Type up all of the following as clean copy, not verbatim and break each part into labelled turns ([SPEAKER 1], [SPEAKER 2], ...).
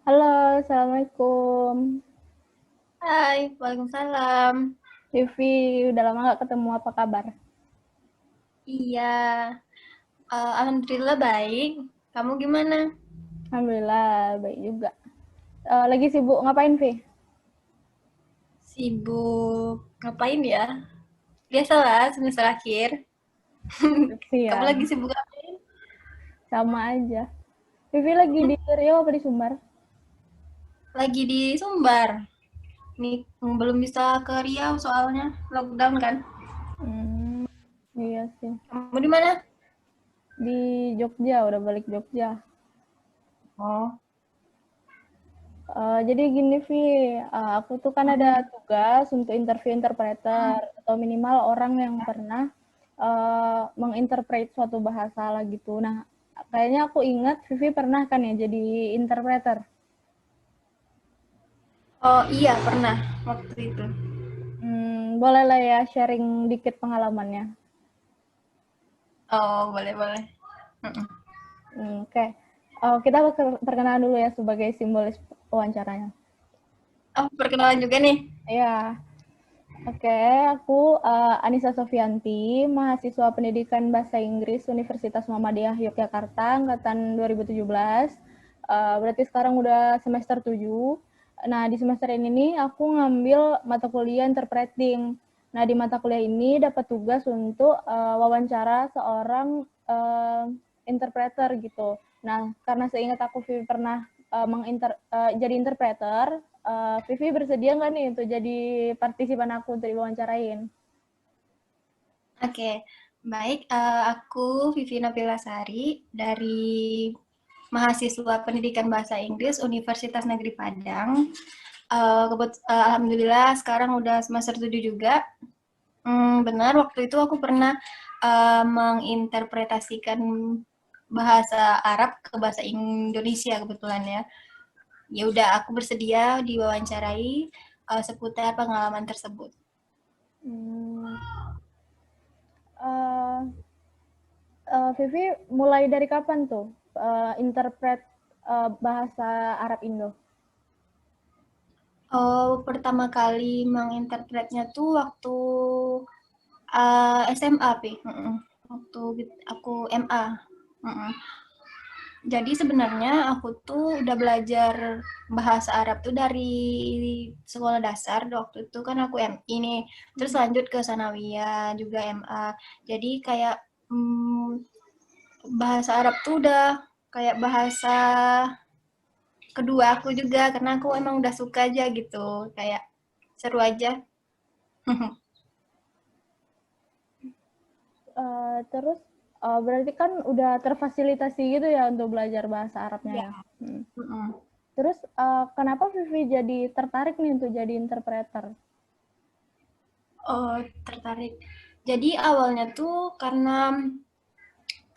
[SPEAKER 1] Halo, Assalamualaikum.
[SPEAKER 2] Hai, Waalaikumsalam.
[SPEAKER 1] Vivi, udah lama gak ketemu, apa kabar?
[SPEAKER 2] Iya, alhamdulillah baik. Kamu gimana?
[SPEAKER 1] Alhamdulillah, baik juga. Lagi sibuk ngapain, Vi?
[SPEAKER 2] Sibuk ngapain ya? Biasalah semester akhir. Kamu
[SPEAKER 1] Siap,
[SPEAKER 2] lagi sibuk ngapain?
[SPEAKER 1] sama aja. Vivi lagi di Riau apa di Sumbar?
[SPEAKER 2] Lagi di Sumbar. Nih, belum bisa ke Riau soalnya lockdown kan.
[SPEAKER 1] Hmm, iya sih.
[SPEAKER 2] Kamu di mana?
[SPEAKER 1] Di Jogja, udah balik Jogja.
[SPEAKER 2] Oh.
[SPEAKER 1] Jadi gini, Vi, aku tuh kan ada
[SPEAKER 2] Mm-mm.
[SPEAKER 1] tugas untuk interview interpreter, atau minimal orang yang pernah menginterpret suatu bahasa lah gitu. Nah, kayaknya aku ingat Vivi pernah kan ya jadi interpreter.
[SPEAKER 2] Oh iya, pernah waktu itu.
[SPEAKER 1] Boleh lah ya sharing dikit pengalamannya.
[SPEAKER 2] Oh, boleh, boleh. Mm-mm.
[SPEAKER 1] Oke. Kita perkenalan dulu ya sebagai simbolis wawancaranya.
[SPEAKER 2] Oh, perkenalan juga nih.
[SPEAKER 1] Ya, oke. Aku Anissa Sofianti, mahasiswa Pendidikan Bahasa Inggris Universitas Muhammadiyah Yogyakarta, angkatan 2017. Berarti sekarang udah semester 7. Nah, di semester ini nih aku ngambil mata kuliah interpreting. Nah, di mata kuliah ini dapat tugas untuk wawancara seorang interpreter gitu. Nah, karena seingat aku Vivi pernah jadi interpreter, Vivi bersedia nggak nih untuk jadi partisipan aku untuk diwawancarain?
[SPEAKER 2] Oke, baik. Aku Vivi Nabila Sari dari mahasiswa Pendidikan Bahasa Inggris Universitas Negeri Padang. Alhamdulillah sekarang udah semester 7 juga. Benar, waktu itu aku pernah menginterpretasikan bahasa Arab ke bahasa Indonesia kebetulan ya. Ya udah, aku bersedia diwawancarai seputar pengalaman tersebut.
[SPEAKER 1] Hmm, uh, Vivi mulai dari kapan tuh interpret bahasa Arab Indo?
[SPEAKER 2] Oh, pertama kali menginterpretnya tuh waktu SMA, Pi. Waktu aku MA. Mm-mm. Jadi sebenarnya aku tuh udah belajar bahasa Arab tuh dari sekolah dasar. Waktu itu kan aku MI nih, terus lanjut ke Sanawiyah juga MA. Jadi kayak bahasa Arab tuh udah kayak bahasa kedua aku juga karena aku emang udah suka aja gitu, kayak seru aja.
[SPEAKER 1] Terus berarti kan udah terfasilitasi gitu ya untuk belajar bahasa Arabnya
[SPEAKER 2] Iya.
[SPEAKER 1] ya. Hmm.
[SPEAKER 2] Mm-mm.
[SPEAKER 1] Terus kenapa Vivi jadi tertarik nih untuk jadi interpreter?
[SPEAKER 2] Oh, tertarik. Jadi awalnya tuh karena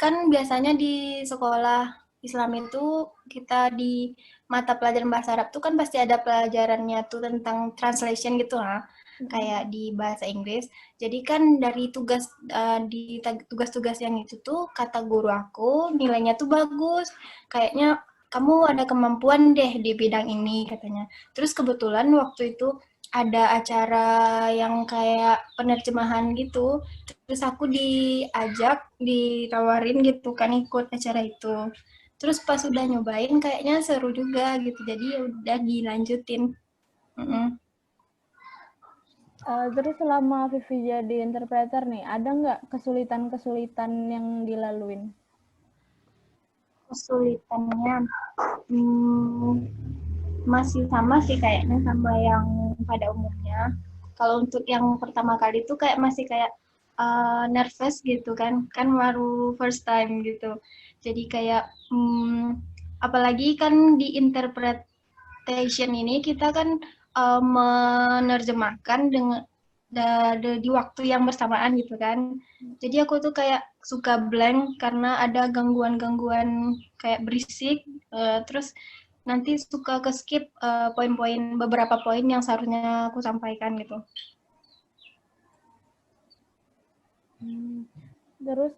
[SPEAKER 2] kan biasanya di sekolah Islam itu kita di mata pelajaran bahasa Arab tuh kan pasti ada pelajarannya tuh tentang translation gitu lah, kayak di bahasa Inggris. Jadi kan dari di tugas-tugas yang itu tuh kata guru aku nilainya tuh bagus. Kayaknya kamu ada kemampuan deh di bidang ini katanya. Terus kebetulan waktu itu ada acara yang kayak penerjemahan gitu. Terus aku ditawarin gitu kan ikut acara itu. Terus pas udah nyobain kayaknya seru juga gitu. Jadi ya udah dilanjutin. Mm-mm.
[SPEAKER 1] Terus selama Vivi jadi interpreter nih, ada nggak kesulitan-kesulitan yang dilaluin?
[SPEAKER 2] Kesulitannya hmm, masih sama sih kayaknya sama yang pada umumnya. Kalau untuk yang pertama kali itu kayak masih kayak nervous gitu kan baru first time gitu. Jadi kayak apalagi kan di interpretation ini kita kan menerjemahkan dengan di waktu yang bersamaan gitu kan. Jadi aku tuh kayak suka blank karena ada gangguan-gangguan kayak berisik, terus nanti suka ke skip poin-poin beberapa poin yang seharusnya aku sampaikan gitu.
[SPEAKER 1] Terus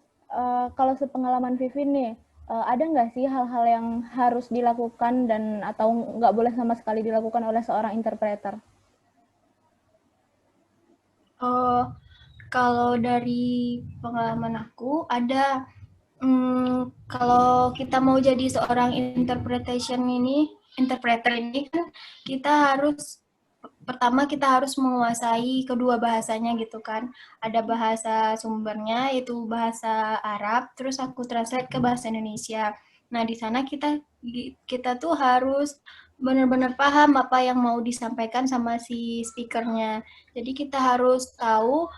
[SPEAKER 1] kalau sepengalaman Vivi nih, ada nggak sih hal-hal yang harus dilakukan dan atau nggak boleh sama sekali dilakukan oleh seorang interpreter?
[SPEAKER 2] Oh, kalau dari pengalaman aku ada, kalau kita mau jadi seorang interpreter ini kan kita harus pertama kita harus menguasai kedua bahasanya gitu kan. Ada bahasa sumbernya yaitu bahasa Arab, terus aku translate ke bahasa Indonesia. Nah, di sana kita kita tuh harus benar-benar paham apa yang mau disampaikan sama si speakernya. Jadi kita harus tahu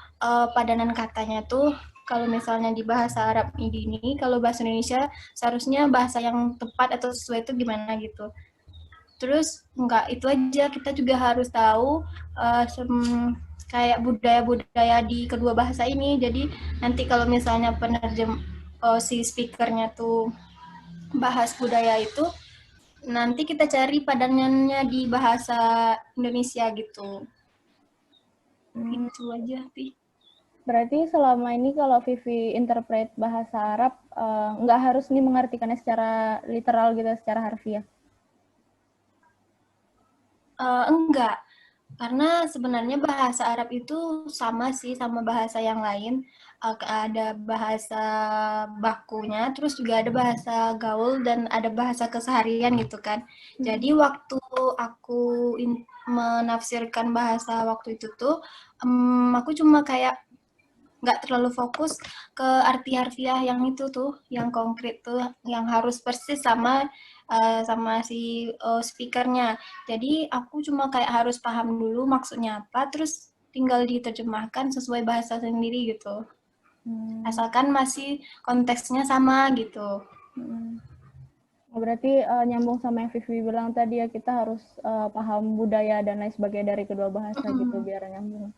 [SPEAKER 2] padanan katanya tuh kalau misalnya di bahasa Arab ini, kalau bahasa Indonesia seharusnya bahasa yang tepat atau sesuai itu gimana gitu. Terus enggak itu aja, kita juga harus tahu kayak budaya-budaya di kedua bahasa ini. Jadi nanti kalau misalnya si speakernya tuh bahas budaya itu, nanti kita cari padanannya di bahasa Indonesia gitu. Itu aja, Pi.
[SPEAKER 1] Berarti selama ini kalau Vivi interpret bahasa Arab, nggak harus nih mengartikannya secara literal gitu, secara harfiah?
[SPEAKER 2] Enggak, karena sebenarnya bahasa Arab itu sama sih sama bahasa yang lain. Ada bahasa bakunya, terus juga ada bahasa gaul dan ada bahasa keseharian gitu kan. Jadi waktu aku menafsirkan bahasa waktu itu tuh, aku cuma kayak nggak terlalu fokus ke arti harfiah yang itu tuh, yang konkret tuh, yang harus persis sama si speakernya. Jadi aku cuma kayak harus paham dulu maksudnya apa, terus tinggal diterjemahkan sesuai bahasa sendiri gitu. Asalkan masih konteksnya sama gitu.
[SPEAKER 1] Berarti nyambung sama yang Vivi bilang tadi ya, kita harus paham budaya dan lain sebagainya dari kedua bahasa gitu biar nyambung.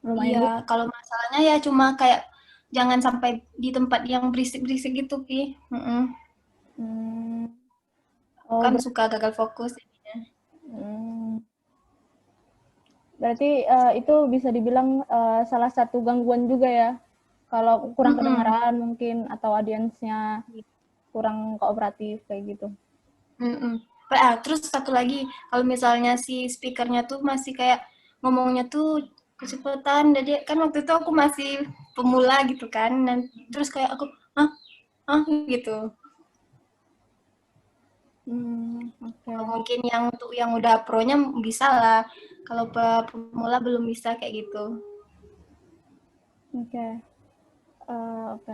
[SPEAKER 1] Lumayan juga.
[SPEAKER 2] Iya, kalau masalahnya ya cuma kayak jangan sampai di tempat yang berisik-berisik gitu, Pi.
[SPEAKER 1] Hmm.
[SPEAKER 2] Kan
[SPEAKER 1] Oh,
[SPEAKER 2] suka gagal fokus.
[SPEAKER 1] berarti itu bisa dibilang salah satu gangguan juga ya. Kalau kurang
[SPEAKER 2] Mm-mm.
[SPEAKER 1] kedengaran mungkin atau audiensnya kurang kooperatif kayak gitu.
[SPEAKER 2] Mm-mm. Terus satu lagi, kalau misalnya si speakernya tuh masih kayak ngomongnya tuh kecepatan, jadi kan waktu itu aku masih pemula gitu kan, dan terus kayak aku, ah, gitu.
[SPEAKER 1] Oke.
[SPEAKER 2] Mungkin yang udah pronya bisa lah, kalau pemula belum bisa kayak gitu.
[SPEAKER 1] Oke. Oke.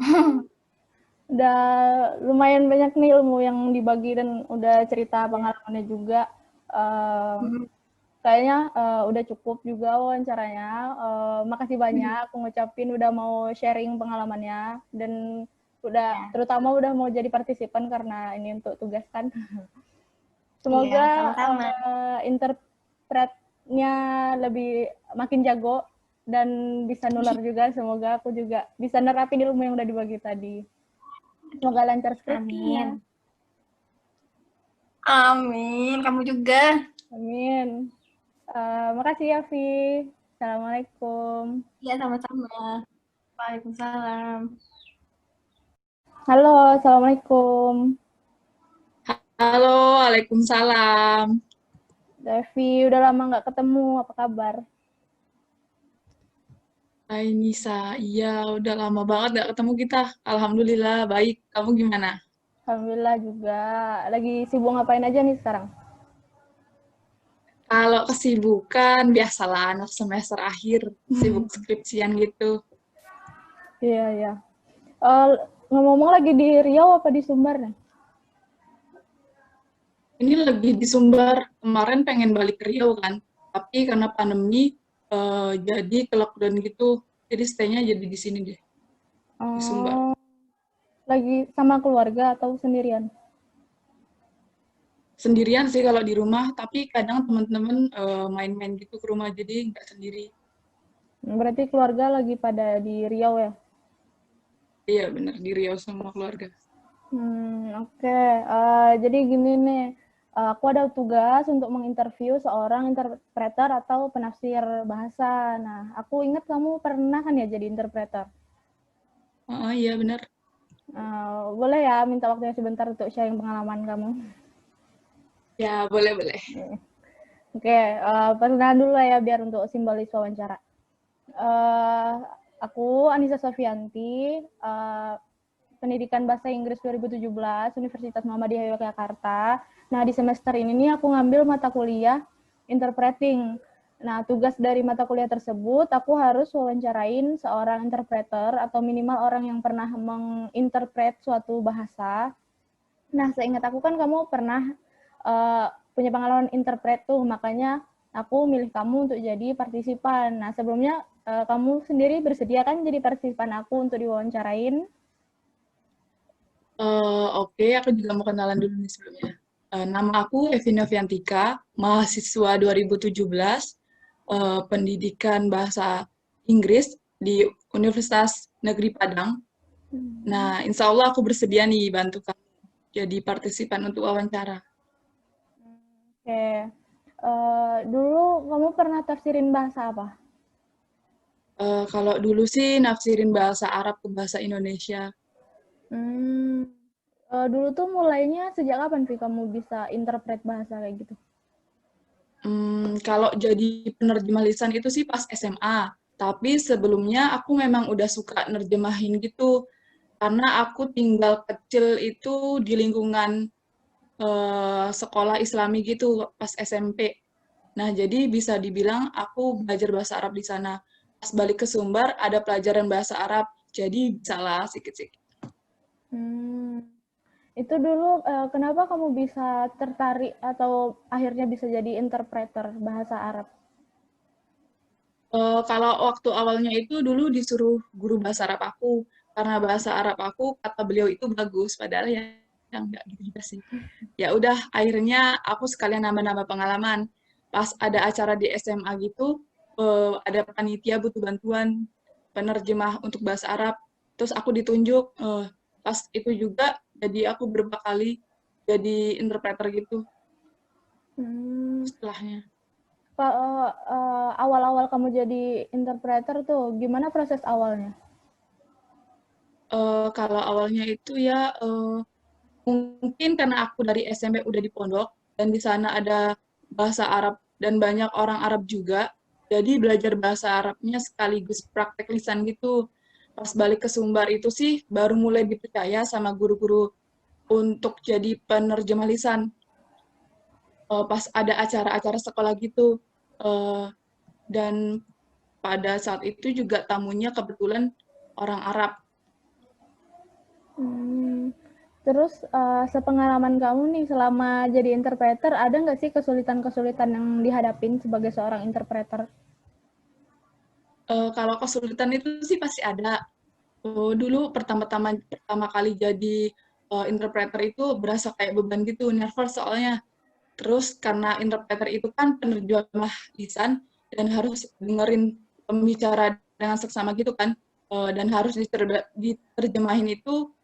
[SPEAKER 1] Udah lumayan banyak nih ilmu yang dibagi dan udah cerita
[SPEAKER 2] Ya.
[SPEAKER 1] pengalamannya juga. Eh,
[SPEAKER 2] Mm-mm.
[SPEAKER 1] Kayaknya udah cukup juga wawancaranya. Makasih banyak aku ngucapin udah mau sharing pengalamannya dan udah
[SPEAKER 2] Ya,
[SPEAKER 1] terutama udah mau jadi partisipan karena ini untuk tugas kan.
[SPEAKER 2] iya,
[SPEAKER 1] Semoga
[SPEAKER 2] sama-sama.
[SPEAKER 1] interpretnya lebih makin jago dan bisa nular juga. Semoga aku juga bisa nerapin ilmu yang udah dibagi tadi. Semoga lancar skripsinya.
[SPEAKER 2] Amin. Amin, kamu juga.
[SPEAKER 1] Amin. Makasih ya, Vi. Assalamualaikum.
[SPEAKER 2] Ya, sama-sama. Waalaikumsalam.
[SPEAKER 1] Halo, Assalamualaikum.
[SPEAKER 3] Halo, Waalaikumsalam.
[SPEAKER 1] Devi, udah lama nggak ketemu. Apa kabar?
[SPEAKER 3] Hai Nisa, iya udah lama banget gak ketemu kita. Alhamdulillah baik. Kamu gimana?
[SPEAKER 1] Alhamdulillah juga. Lagi sibuk ngapain aja nih sekarang?
[SPEAKER 3] Kalau kesibukan, biasalah anak semester akhir, sibuk skripsian gitu.
[SPEAKER 1] Iya, iya. Eh, Ngomong-ngomong lagi di Riau apa di Sumbar nih?
[SPEAKER 3] Ini lagi di Sumbar, kemarin pengen balik ke Riau kan, tapi karena pandemi, jadi ke lockdown gitu, jadi stay-nya jadi di sini deh, di Sumbar.
[SPEAKER 1] Oh, lagi sama keluarga atau sendirian?
[SPEAKER 3] Sendirian sih kalau di rumah, tapi kadang teman-teman main-main gitu ke rumah, jadi nggak sendiri.
[SPEAKER 1] Berarti keluarga lagi pada di Riau ya?
[SPEAKER 3] Iya bener, di Riau sama keluarga.
[SPEAKER 1] Oke. Jadi gini nih, aku ada tugas untuk menginterview seorang interpreter atau penafsir bahasa. Nah, aku ingat kamu pernah kan ya jadi interpreter?
[SPEAKER 3] Oh iya bener.
[SPEAKER 1] Boleh ya minta waktunya sebentar untuk sharing pengalaman kamu?
[SPEAKER 3] Ya, boleh-boleh.
[SPEAKER 1] Oke, perkenalan dulu lah ya biar untuk simbolis wawancara. Aku Anissa Sofianti, pendidikan bahasa Inggris 2017, Universitas Muhammadiyah Yogyakarta. Nah, di semester ini nih aku ngambil mata kuliah interpreting. Nah, tugas dari mata kuliah tersebut, aku harus wawancarain seorang interpreter atau minimal orang yang pernah menginterpret suatu bahasa. Nah, seingat aku kan kamu pernah punya pengalaman interpret tuh, makanya aku milih kamu untuk jadi partisipan. Nah, sebelumnya kamu sendiri bersedia kan jadi partisipan aku untuk diwawancarain?
[SPEAKER 3] Oke, aku juga mau kenalan dulu nih sebelumnya. Nama aku Evi Noviantika, mahasiswa 2017, pendidikan bahasa Inggris di Universitas Negeri Padang. Nah, insya Allah aku bersedia nih bantu kamu jadi partisipan untuk wawancara.
[SPEAKER 1] Oke. Dulu kamu pernah tafsirin bahasa apa?
[SPEAKER 3] Kalau dulu sih nafsirin bahasa Arab ke bahasa Indonesia.
[SPEAKER 1] Dulu tuh mulainya sejak kapan sih kamu bisa interpret bahasa kayak gitu?
[SPEAKER 3] Kalau jadi penerjemah lisan itu sih pas SMA. Tapi sebelumnya aku memang udah suka nerjemahin gitu. Karena aku tinggal kecil itu di lingkungan sekolah Islami gitu pas SMP. Nah, jadi bisa dibilang aku belajar bahasa Arab di sana. Pas balik ke Sumbar ada pelajaran bahasa Arab, jadi bisa lah sedikit-sedikit.
[SPEAKER 1] Itu dulu kenapa kamu bisa tertarik atau akhirnya bisa jadi interpreter bahasa Arab?
[SPEAKER 3] Kalau waktu awalnya itu dulu disuruh guru bahasa Arab aku, karena bahasa Arab aku kata beliau itu bagus, padahal ya yang nggak gitu juga sih. Ya udah, akhirnya aku sekalian nambah-nambah pengalaman. Pas ada acara di SMA gitu, ada panitia butuh bantuan penerjemah untuk bahasa Arab, terus aku ditunjuk. Pas itu juga, jadi aku beberapa kali jadi interpreter gitu setelahnya.
[SPEAKER 1] Awal-awal kamu jadi interpreter tuh, gimana proses awalnya?
[SPEAKER 3] Kalau awalnya itu ya, mungkin karena aku dari SMP udah di pondok, dan di sana ada bahasa Arab dan banyak orang Arab juga, jadi belajar bahasa Arabnya sekaligus praktek lisan gitu. Pas balik ke Sumbar itu sih baru mulai dipercaya sama guru-guru untuk jadi penerjemah lisan. Pas ada acara-acara sekolah gitu. Dan pada saat itu juga tamunya kebetulan orang Arab.
[SPEAKER 1] Terus sepengalaman kamu nih selama jadi interpreter, ada nggak sih kesulitan-kesulitan yang dihadapin sebagai seorang interpreter?
[SPEAKER 3] Kalau kesulitan itu sih pasti ada. Dulu pertama kali jadi interpreter itu berasa kayak beban gitu, nervous soalnya. Terus karena interpreter itu kan penerjemah lisan dan harus dengerin pembicara dengan seksama gitu kan, dan harus diterjemahin itu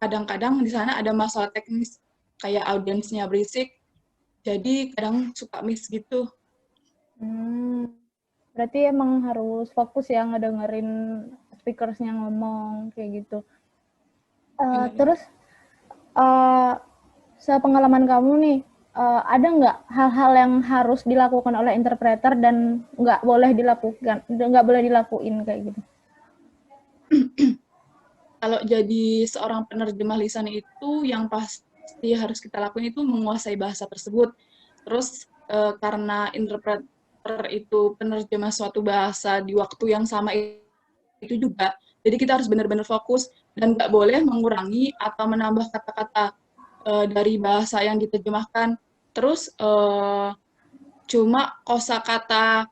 [SPEAKER 3] kadang-kadang di sana ada masalah teknis kayak audiensnya berisik, jadi kadang suka miss gitu.
[SPEAKER 1] Berarti emang harus fokus ya ngedengerin speakersnya ngomong kayak gitu. Terus sepengalaman kamu nih, ada nggak hal-hal yang harus dilakukan oleh interpreter dan nggak boleh dilakuin kayak gitu?
[SPEAKER 3] Kalau jadi seorang penerjemah lisan itu yang pasti harus kita lakuin itu menguasai bahasa tersebut. Terus karena interpreter itu penerjemah suatu bahasa di waktu yang sama itu juga, jadi kita harus benar-benar fokus dan nggak boleh mengurangi atau menambah kata-kata dari bahasa yang diterjemahkan. Terus cuma kosakata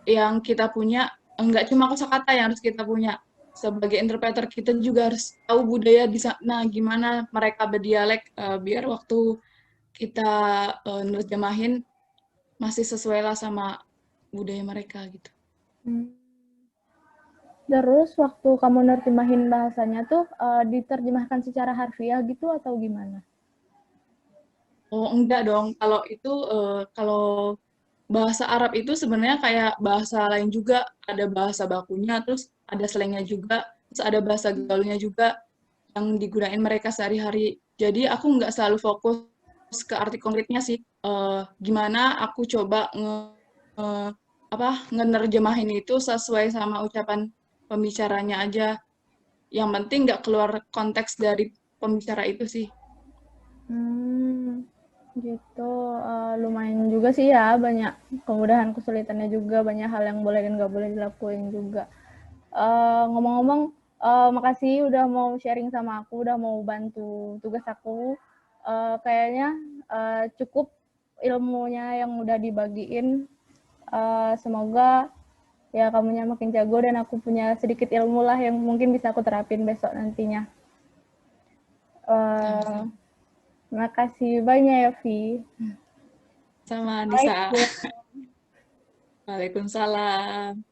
[SPEAKER 3] yang kita punya, enggak cuma kosakata yang harus kita punya. Sebagai interpreter kita juga harus tahu budaya di sana, gimana mereka berdialek, biar waktu kita nerjemahin masih sesuai lah sama budaya mereka gitu.
[SPEAKER 1] Terus waktu kamu nerjemahin bahasanya tuh diterjemahkan secara harfiah gitu atau gimana?
[SPEAKER 3] Oh enggak dong, kalau itu kalau bahasa Arab itu sebenarnya kayak bahasa lain juga, ada bahasa bakunya, terus ada slangnya juga. terus ada bahasa gaulnya juga yang digunain mereka sehari-hari. Jadi aku nggak selalu fokus ke arti konkretnya sih. Gimana aku coba ngenerjemahin itu sesuai sama ucapan pembicaranya aja. Yang penting nggak keluar konteks dari pembicara itu sih.
[SPEAKER 1] Gitu. Lumayan juga sih ya, banyak kemudahan kesulitannya juga, banyak hal yang boleh dan nggak boleh dilakuin juga. Ngomong-ngomong, makasih udah mau sharing sama aku, udah mau bantu tugas aku. Kayaknya cukup ilmunya yang udah dibagiin. Semoga ya kamunya makin jago dan aku punya sedikit ilmu lah yang mungkin bisa aku terapin besok nantinya. Terima kasih banyak ya, Vi.
[SPEAKER 3] Sama Nisa. Waalaikumsalam.